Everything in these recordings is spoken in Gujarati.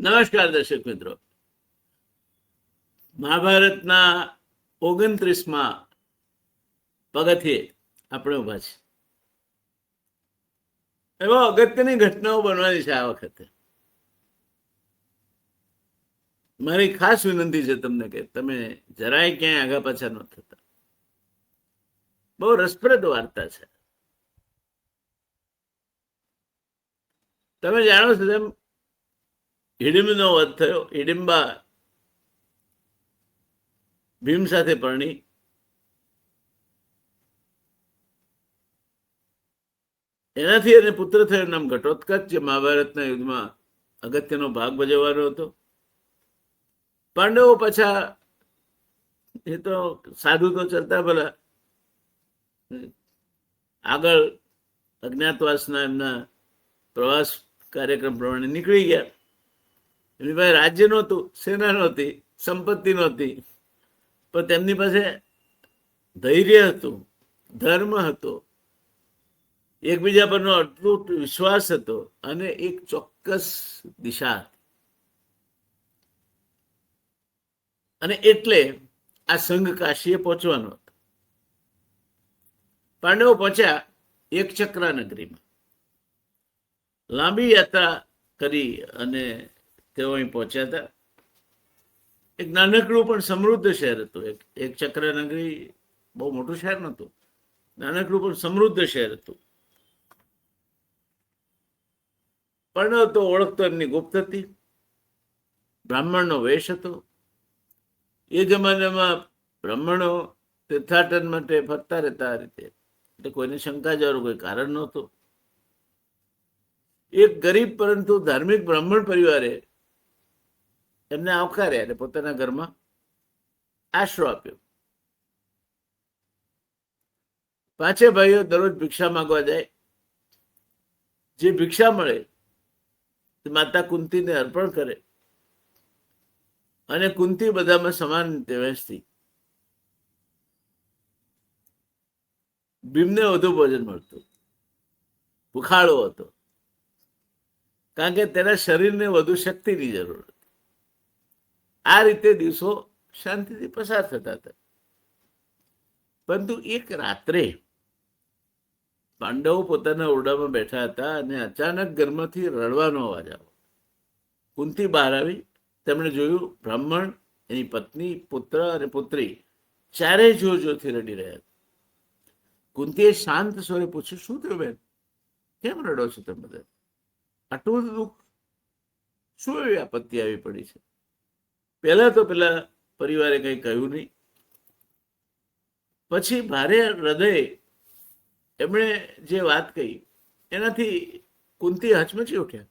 નમસ્કાર દર્શક મિત્રો. મહાભારતના 29માં પગથિયે આપણે ઉભા છે. એવા અગત્યની ઘટનાઓ બનવાની છે આ વખતે. મારી ખાસ વિનંતી છે તમને કે તમે જરાય ક્યાંય આગા પાછા ન થતા. બહુ રસપ્રદ વાર્તા છે. તમે જાણો છો તેમ હિડિંબનો વધ થયો. હિડિંબા ભીમ સાથે પરણી એનાથી એને પુત્ર થયો, નામ ઘટોત્કચ, જે મહાભારતના યુદ્ધમાં અગત્યનો ભાગ ભજવવાનો હતો. પાંડવો પાછા એ તો સાધુ તો ચાલતા ભલા આગળ અજ્ઞાતવાસના એમના પ્રવાસ કાર્યક્રમ પ્રમાણે નીકળી ગયા. એમની પાસે રાજ્ય નહોતું, સેના નહોતી, સંપત્તિ નહોતી, પણ તેમની પાસે ધૈર્ય હતું, ધર્મ હતો, એકબીજા પરનો અટૂટ વિશ્વાસ હતો અને એક ચોક્કસ દિશા હતી. અને એટલે આ સંઘ કાશીએ પહોંચવાનો હતો. પાંડવો પહોંચ્યા એક ચક્રા નગરીમાં. લાંબી યાત્રા કરી અને તેઓ અહીં પહોંચ્યા હતા. એક નાનકડું પણ સમૃદ્ધ શહેર હતું. એક ચક્ર નગરી બહુ મોટું શહેર નહોતું, નાનકડું પણ સમૃદ્ધ શહેર હતું. પણ તો ઓળખ તો એમની ગુપ્ત હતી. બ્રાહ્મણનો વેશ હતો. એ જમાનામાં બ્રાહ્મણો તીર્થાટન માટે ફરતા રહેતા આ રીતે, એટલે કોઈને શંકા જવાનું કોઈ કારણ નહોતું. એક ગરીબ પરંતુ ધાર્મિક બ્રાહ્મણ પરિવારે એમને આવકાર્યા અને પોતાના ઘરમાં આશરો આપ્યો. પાંચે ભાઈઓ દરરોજ ભિક્ષા માંગવા જાય. જે ભિક્ષા મળે તે માતા કુંતીને અર્પણ કરે અને કુંતી બધામાં સમાન રીતે વહેંચતી. ભીમને વધુ ભોજન મળતું, ભૂખાળો હતો, કારણ કે તેના શરીરને વધુ શક્તિની જરૂર હતી. આ રીતે દિવસો શાંતિથી પસાર થતા હતા. પરંતુ એક રાત્રે પાંડવો પોતાના ઓરડામાં બેઠા હતા અને અચાનક ઘરમાંથી રડવાનો અવાજ આવ્યો. કુંતી બહાર આવી. તેમણે જોયું બ્રાહ્મણ, એની પત્ની, પુત્ર અને પુત્રી ચારેય જોરથી રડી રહ્યા હતા. કુંતીએ શાંત સ્વરે પૂછ્યું, શું થયું બેન? કેમ રડો છો તમે બધા? આટલું બધું દુઃખ? શું એવી આપત્તિ આવી પડી છે? પહેલા તો પેલા પરિવારે કંઈ કહ્યું નહીં. પછી ભારે હૃદય એમણે જે વાત કહી એનાથી કુંતી હચમચી ઉઠ્યા.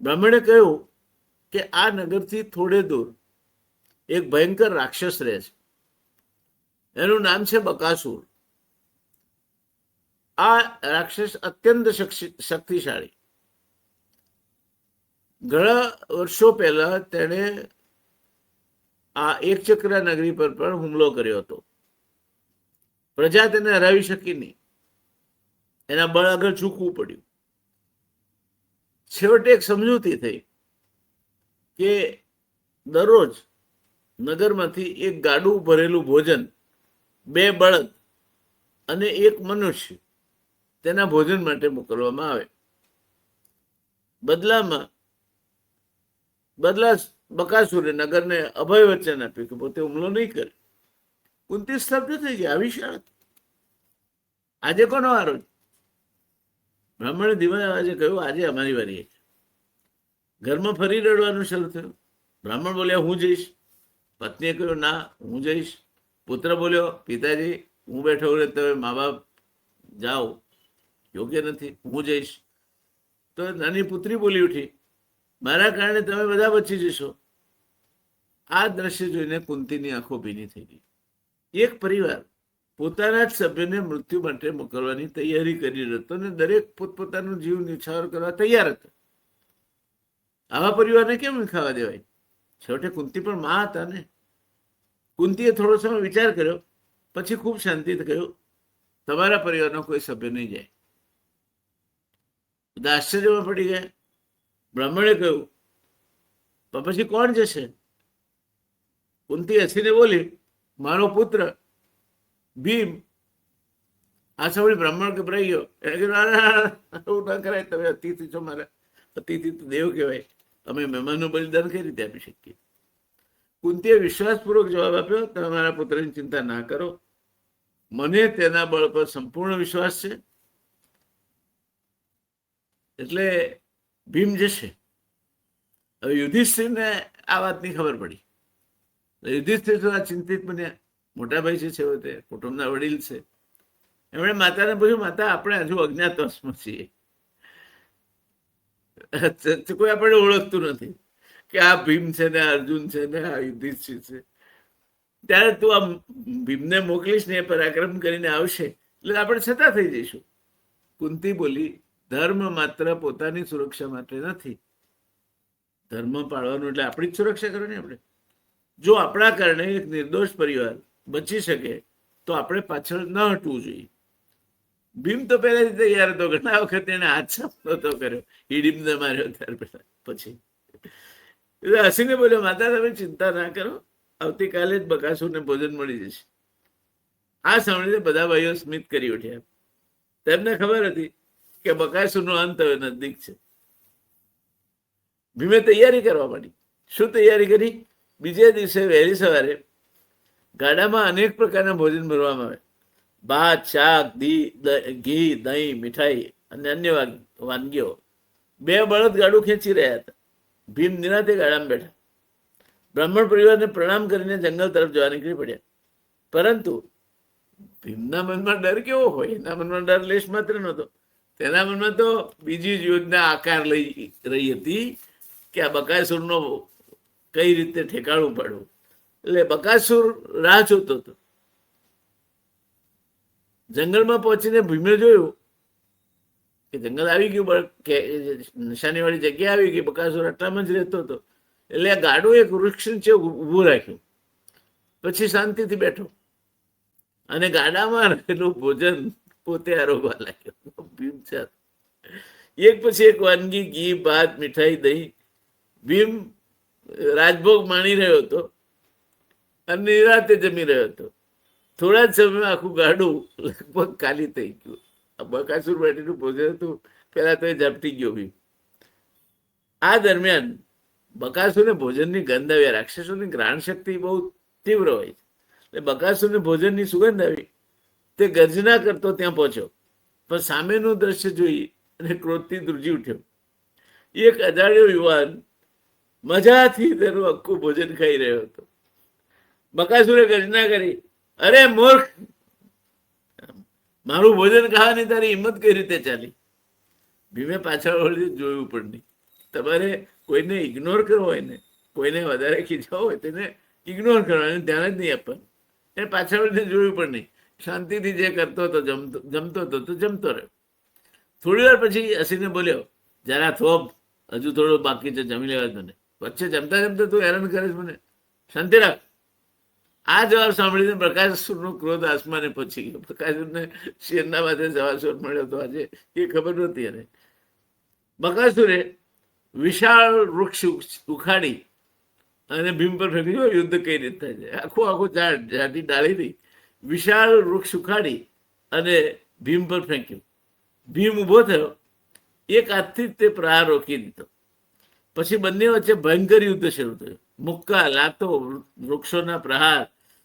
બ્રાહ્મણે કહ્યું કે આ નગરથી થોડે દૂર એક ભયંકર રાક્ષસ રહે છે. એનું નામ છે બકાસુર. આ રાક્ષસ અત્યંત શક્તિશાળી. ઘણા વર્ષો પહેલા તેણે આ એક ચક્રા નગરી પર પણ હુમલો કર્યો હતો. પ્રજા તેને હરાવી શકી નહીં. એના બળ આગળ ઝૂકવું પડ્યું. છેવટે એક સમજૂતી થઈ કે દરરોજ નગરમાંથી એક ગાડું ભરેલું ભોજન, 2 બળદ અને 1 મનુષ્ય તેના ભોજન માટે મોકલવામાં આવે. બદલા બકાસુરે નગરને અભય વચન આપ્યું કે પોતે હુમલો નહીં કરે. કુંતી સ્તબ્ધ થઈ ગઈ. આવી શરત? આજે કોનો વારો? બ્રાહ્મણે ધીમા અવાજે કહ્યું, આજે અમારી વારી છે. ઘરમાં ફરી રડવાનું શરૂ થયું. બ્રાહ્મણ બોલ્યા, હું જઈશ. પત્નીએ કહ્યું, ના, હું જઈશ. પુત્ર બોલ્યો, પિતાજી, હું બેઠો રહે તમે મા બાપ જાઓ, યોગ્ય નથી, હું જઈશ. તો નાની પુત્રી બોલી ઉઠી, મારા કારણે તમે બધા બચી જશો. આ દ્રશ્ય જોઈને કુંતીની આંખો ભીની થઈ ગઈ. એક પરિવાર પોતાના જ સભ્યને મૃત્યુ માટે મોકલવાની તૈયારી કરી રહ્યો હતો અને દરેક પોતપોતાનો જીવ નિછાવર કરવા તૈયાર હતો. આવા પરિવારને કેમ ખાવા દેવાય? છેવટે કુંતી પણ માં હતા ને. કુંતીએ થોડો સમય વિચાર કર્યો, પછી ખૂબ શાંતિથી કહ્યું, તમારા પરિવારનો કોઈ સભ્ય નહીં જાય. બધા આશ્ચર્યમાં પડી ગયા. બ્રાહ્મણે કહ્યું, પણ પછી કોણ જશે? કુંતી હસીને બોલી, મારો પુત્ર ભીમ. આ સાંભળી બ્રાહ્મણ ગભરાઈ ગયો. એને કીધું, એવું ના કરાય, તમે અતિથિ છો મારા. અતિથિ તો દેવ કહેવાય, અમે મહેમાનનું બલિદાન કઈ રીતે આપી શકીએ? કુંતીએ વિશ્વાસપૂર્વક જવાબ આપ્યો, તમે મારા પુત્રની ચિંતા ના કરો, મને તેના બળ પર સંપૂર્ણ વિશ્વાસ છે, એટલે ભીમ જશે. હવે યુધિષ્ઠિરને આ વાતની ખબર પડી. યુધિષ્ઠિર થોડા ચિંતિત બન્યા. મોટા ભાઈ છે, છેવટે કુટુંબના વડીલ છે. એમણે માતાને પૂછ્યું, માતા, આપણે હજુ અજ્ઞાતવાસમાં છીએ, કોઈ આપણે ઓળખતું નથી કે આ ભીમ છે ને અર્જુન છે ને આ યુધિષ્ઠિર છે. ત્યારે તું આ ભીમને મોકલીશ ને, પરાક્રમ કરીને આવશે એટલે આપણે છતાં થઈ જઈશું. કુંતી બોલી, ધર્મ માત્ર પોતાની સુરક્ષા માટે નથી. ધર્મ પાળવાનું એટલે આપણી જ સુરક્ષા કરવાની. આપણે જો આપણા કારણે એક નિર્દોષ પરિવાર બચી શકે તો આપણે પાછળ ન હટવું જોઈએ. ભીમ તો પહેલાથી તૈયાર હતો. ઘણા વખત એને હાથ સાફ નતો કર્યો, હિડીમને માર્યો ત્યાર પહેલા. પછી હસીને બોલ્યો, માતા, તમે ચિંતા ના કરો, આવતીકાલે જ બકાસુરને ભોજન મળી જશે. આ સાંભળીને બધા ભાઈઓ સ્મિત કરી ઉઠ્યા. તેમને ખબર હતી કે બકાસુરનો અંત હવે નજદીક છે. ભીમે તૈયારી કરવા માંડી. શું તૈયારી કરી? બીજે દિવસે વહેલી સવારે ગાડામાં અનેક પ્રકારના ભોજન ભરવામાં આવે. ભાત, શાક, ઘી, દહીં, મીઠાઈ અને અન્ય વાનગીઓ. 2 બળદ ગાડું ખેંચી રહ્યા હતા. ભીમ નિરાતે ગાડામાં બેઠા. બ્રાહ્મણ પરિવારને પ્રણામ કરીને જંગલ તરફ જવા નીકળી પડ્યા. પરંતુ ભીમના મનમાં ડર કેવો હોય? એના મનમાં ડર લેશ માત્ર નહોતો. તેના મનમાં તો બીજી જ યોજના આકાર લઈ રહી હતી કે આ બકાસુરનો કઈ રીતે ઠેકાણું પાડવું. એટલે બકાસુર રાહ જોતો હતો. જંગલમાં પહોંચીને ભીમે જોયું કે જંગલ આવી ગયું, નિશાની વાળી જગ્યા આવી ગઈ. બકાસુર આટલામાં જ રહેતો હતો. એટલે આ ગાડું એક વૃક્ષ નીચે ઊભું રાખ્યું. પછી શાંતિથી બેઠો અને ગાડામાં રહેલું ભોજન પોતે આરોગવા લાગ્યો. ભીમ એક પછી એક વાનગી, ઘી, ભાત, મીઠાઈ, દહીં. ભીમ રાજભોગ માણી રહ્યો હતો અને નિરાતે જમી રહ્યો હતો. થોડા જ સમયમાં આખું ગાડું લગભગ ખાલી થઈ ગયું. બકાસુર બેઠેલું ભોજન હતું. પેલા તો એ ઝપટી ગયો ભીમ. આ દરમિયાન બકાસુરને ભોજનની ગંધ આવી. રાક્ષસોની ગ્રહણ શક્તિ બહુ તીવ્ર હોય છે. એટલે બકાસુરને ભોજનની સુગંધ આવી. તે ગર્જના કરતો ત્યાં પહોંચ્યો, પણ સામેનું દ્રશ્ય જોઈ અને ક્રોધથી ધ્રુજી ઉઠ્યો. એક અજાણ્યો યુવાન મજાથી તેનું આખું ભોજન ખાઈ રહ્યો હતો. બકાસુરે ગર્જના કરી, અરે મૂર્ખ, મારું ભોજન ખાવાની તારી હિંમત કઈ રીતે ચાલી? ભીમે પાછળ વળી જોયું પણ નહીં. તમારે કોઈને ઇગ્નોર કરવો હોય ને, કોઈને વધારે ખીચવા હોય તેને ઇગ્નોર કરવાનું, ધ્યાન જ નહીં આપવાનું. એને પાછળ વળીને જોયું પણ નહીં. શાંતિથી જે કરતો હતો, જમતો હતો તો જમતો રહ્યો. થોડી વાર પછી હસીને બોલ્યો, જરા થોપ, હજુ થોડું બાકી છે, જમી લેવા મને. વચ્ચે જમતા જમતા તું હેરાન કરે છે મને, શાંતિ રાખ. આ જવાબ સાંભળીને બકાસુરનો ક્રોધ આસમાને પહોંચી ગયો. બકાસુરને શેરના માથે સવાસોર મળ્યો હતો આજે, એ ખબર નહોતી એને. બકાસુરે વિશાળ વૃક્ષ ઉખાડી અને ભીમ પર ફેંક્યું. યુદ્ધ કઈ રીતે થાય છે, આખું ઝાડી ડાળી નહીં, વિશાળ વૃક્ષ ઉખાડી અને ભીમ પર ફેંક્યું. ભીમ ઊભો થયો. એક હાથથી જ તે પ્રહાર રોકી દીધો. પછી બંને વચ્ચે ભયંકર યુદ્ધ શરૂ થયું. મુક્કા, લાતો, વૃક્ષોના પ્રહાર,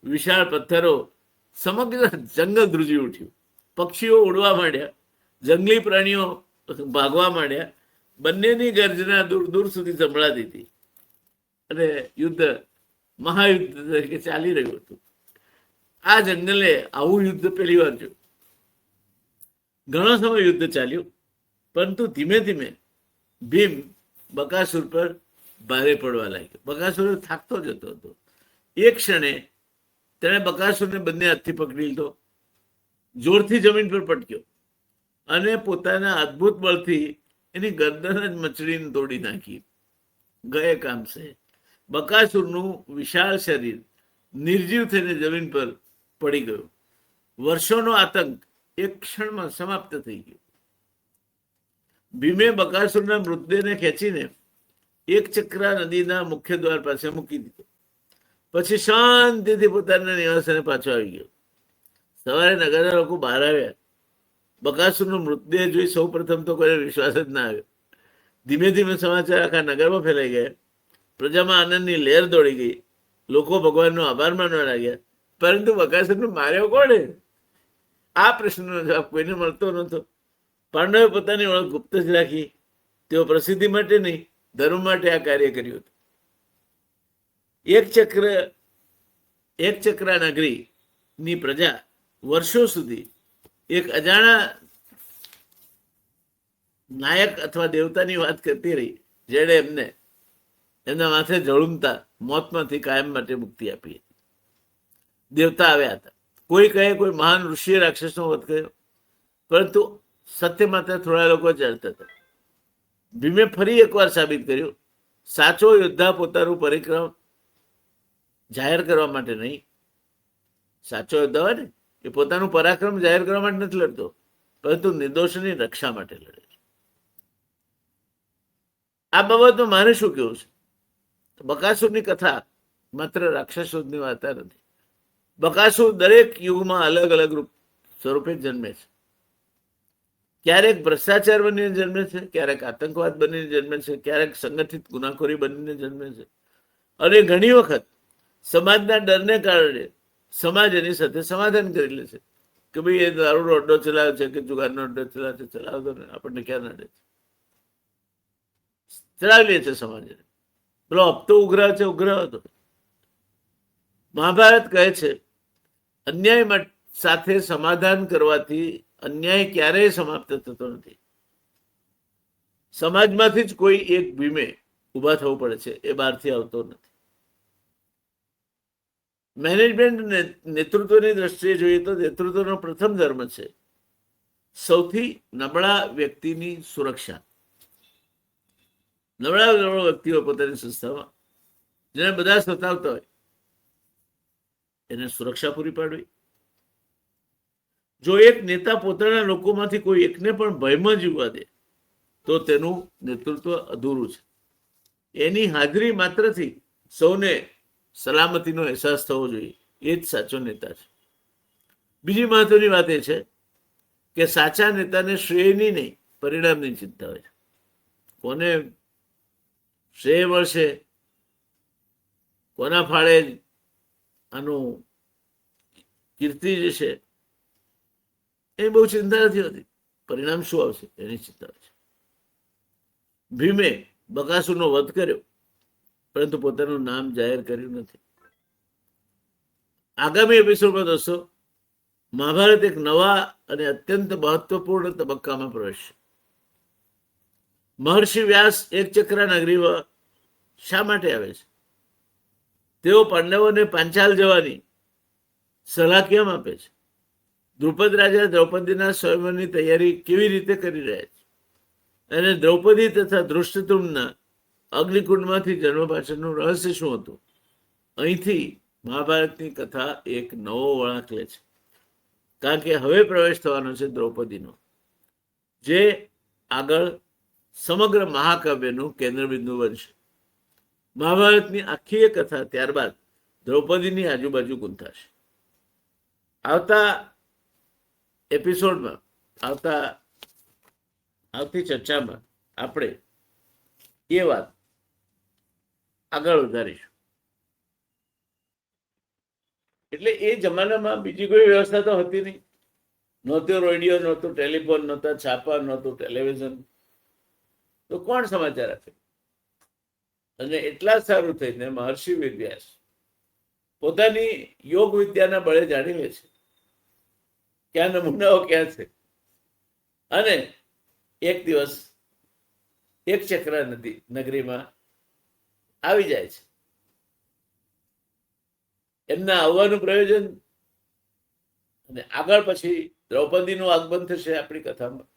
વિશાળ પથ્થરો. સમગ્ર જંગલ ધ્રુજી ઉઠ્યું. પક્ષીઓ ઉડવા માંડ્યા, જંગલી પ્રાણીઓ ભાગવા માંડ્યા. બંનેની ગર્જના દૂર દૂર સુધી સંભળાતી હતી અને યુદ્ધ મહાયુદ્ધ તરીકે ચાલી રહ્યું હતું. આ જંગલે આવું યુદ્ધ પહેલી વાર જોયું. ઘણો સમય યુદ્ધ ચાલ્યું, પરંતુ ધીમે ધીમે ભીમ બકાસુર પર ભારે પડવા લાગ્યો. બકાસુર થાકતો જતો હતો. એક ક્ષણે તેણે બકાસુરને બંને હાથથી પકડી લીધો, જોરથી જમીન પર પટક્યો અને પોતાના અદ્ભુત બળથી એની ગરદન જ મચડીને તોડી નાખી. ગયે કામ છે. બકાસુરનું વિશાળ શરીર નિર્જીવ થઈને જમીન પર પડી ગયું. વર્ષોનો આતંક એક ક્ષણમાં સમાપ્ત થઈ ગયો. ભીમે બકાસુરના મૃતદેહને ખેંચીને એક ચક્રા નદીના મુખ્ય દ્વાર પાસે મૂકી દીધો. પછી શાંતિથી પોતાના નિવાસને પાછો આવી ગયો. સવારે નગરના લોકો બહાર આવ્યા. બકાસુરનો મૃતદેહ જોઈ સૌ પ્રથમ તો કોઈ વિશ્વાસ જ ના આવ્યો. ધીમે ધીમે સમાચાર આખા નગરમાં ફેલાઈ ગયા. પ્રજામાં આનંદની લહેર દોડી ગઈ. લોકો ભગવાનનો આભાર માનવા લાગ્યા. પરંતુ બકાસુરને માર્યો કોણે? આ પ્રશ્નનો જવાબ કોઈને મળતો નહોતો. પાંડવે પોતાની ઓળખ ગુપ્ત જ રાખી. તેઓ પ્રસિદ્ધિ માટે નહીં, ધર્મ માટે આ કાર્ય કર્યું હતું. એક ચક્રા નગરીની પ્રજા વર્ષો સુધી એક અજાણા નાયક અથવા દેવતાની વાત કરતી રહી, જેણે એમના માથે ઝળુમતા મોતમાંથી કાયમ માટે મુક્તિ આપી. દેવતા આવ્યા હતા. કોઈ કહે કોઈ મહાન ઋષિએ રાક્ષસનો વધ કર્યો, પરંતુ સત્ય માત્ર થોડા લોકો જાણતા હતા. ભીમે ફરી એકવાર સાબિત કર્યું, સાચો યોદ્ધા પોતાનું પરિક્રમ જાહેર કરવા માટે નહીં. સાચો યોદ્ધા હોય ને એ પોતાનું પરાક્રમ જાહેર કરવા માટે નથી લડતો, પરંતુ નિર્દોષની રક્ષા માટે લડે છે. આ બાબતમાં મારે શું કેવું છે? બકાસુરની કથા માત્ર રાક્ષસોની વાર્તા નથી. બકાસુર દરેક યુગમાં અલગ અલગ સ્વરૂપે જન્મે છે. ક્યારેક ભ્રષ્ટાચાર બનીને જન્મે છે, ક્યારેક આતંકવાદ બનીને જન્મે છે, ક્યારેક સંગઠિત ગુનાખોરી બનીને જન્મે છે, અને ઘણી વખત સમાજના ડરને કારણે સમાજ એની સાથે સમાધાન કરી લે છે કે ભાઈ એ દારૂનો અડ્ડો ચલાવે છે કે જુગારનો અડ્ડો ચલાવે છે, ચલાવતો ને આપણને ક્યાં નડે છે, ચલાવી લે છે સમાજને. પેલો હપ્તો ઉઘરાવે છે, ઉઘરાવો તો. મહાભારત કહે છે અન્યાય સાથે સમાધાન કરવાથી અન્યાય ક્યારેય સમાપ્ત થતો નથી. સમાજમાંથી જ કોઈ એક ભીમે ઉભા થવું પડે છે, એ બહારથી આવતો નથી. મેનેજમેન્ટ નેતૃત્વની દ્રષ્ટિએ જોઈએ તો નેતૃત્વનો પ્રથમ ધર્મ છે સૌથી નબળા વ્યક્તિની સુરક્ષા. નબળા વ્યક્તિઓ પોતાની સંસ્થામાં જેને બધા સતાવતા હોય એને સુરક્ષા પૂરી પાડવી. જો એક નેતા પોતાના લોકોમાંથી કોઈ એકને પણ ભયમાં જીવવા દે તો તેનું નેતૃત્વ અધૂરું છે. એની હાજરી માત્રથી સૌને સલામતીનો અહેસાસ થવો જોઈએ. એ જ સાચો નેતા છે. બીજી મહત્વની વાત એ છે કે સાચા નેતાને શ્રેયની નહીં, પરિણામની ચિંતા હોય છે. કોને શ્રેય મળશે, કોના ફાળે આનું કીર્તિ જશે, એ બહુ ચિંતા નથી હોતી. પરિણામ શું આવશે એની ચિંતા હોય છે. ભીમે બકાસુરનો વધ કર્યો, પરંતુ પોતાનું નામ જાહેર કર્યું નથી. આગામી એપિસોડમાં દોસ્તો મહાભારત એક નવા અને અત્યંત મહત્વપૂર્ણ તબક્કામાં પ્રવેશશે. મહર્ષિ વ્યાસ એક ચક્રા નગરીમાં શા માટે આવે છે? તેઓ પાંડવોને પાંચાલ જવાની સલાહ કેમ આપે છે? દ્રુપદ રાજા દ્રૌપદીના સ્વયંવરની તૈયારી કેવી રીતે કરી રહ્યા છે? અને દ્રૌપદી તથા ધૃષ્ટદ્યુમ્નના અગ્નિકુંડમાંથી જન્મ પાછળનું રહસ્ય શું હતું? અહીંથી મહાભારતની કથા એક નવો વળાંક લે છે. કારણ કે હવે પ્રવેશ થવાનો છે દ્રૌપદીનો, જે આગળ સમગ્ર મહાકાવ્યનું કેન્દ્રબિંદુ બનશે. મહાભારતની આખી કથા ત્યારબાદ દ્રૌપદીની આજુબાજુ ગૂંથાશે. આવતા એપિસોડમાં, આવતી ચર્ચામાં આપણે એ વાત આગળ વધારીશું. એટલે એ જમાનામાં બીજી કોઈ વ્યવસ્થા તો હતી નહીં. નહોતો રેડિયો, નહોતું ટેલિફોન, નહોતા છાપા, નહોતું ટેલિવિઝન. તો કોણ સમાચાર આપે? અને એટલા સારું થઈને મહર્ષિ વ્યાસ પોતાની યોગ વિદ્યાના બળે જાણી લે છે ક્યાં નમૂનાઓ ક્યાં છે. અને એક દિવસ એક ચક્રા નગરીમાં આવી જાય છે. એમના આવવાનું પ્રયોજન અને આગળ પછી દ્રૌપદીનું આગમન થશે આપણી કથામાં.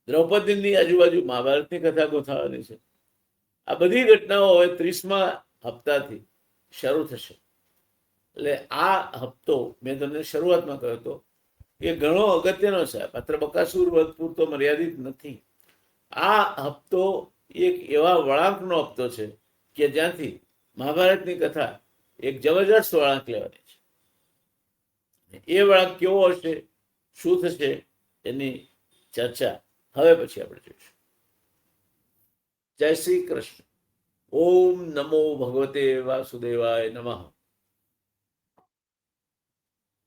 દ્રૌપદીની આજુબાજુ મહાભારતની કથા ગોઠવવાની છે. આ બધી ઘટનાઓ હવે 30મા હપ્તાથી શરૂ થશે. એટલે આ હપ્તો મેં તમને શરૂઆતમાં કહ્યો હતો એ ઘણો અગત્યનો છે. માત્ર બકાસુર વધ પૂરતો મર્યાદિત નથી. આ હપ્તો એક એવા વળાંકનો હપ્તો છે કે જ્યાંથી મહાભારતની કથા એક જબરજસ્ત વળાંક લેવાની છે. એ વળાંક કેવો હશે, શું થશે, એની ચર્ચા હવે પછી આપણે જોઈશું. જય શ્રી કૃષ્ણ. ઓમ નમો ભગવતે વાસુદેવાય નમઃ.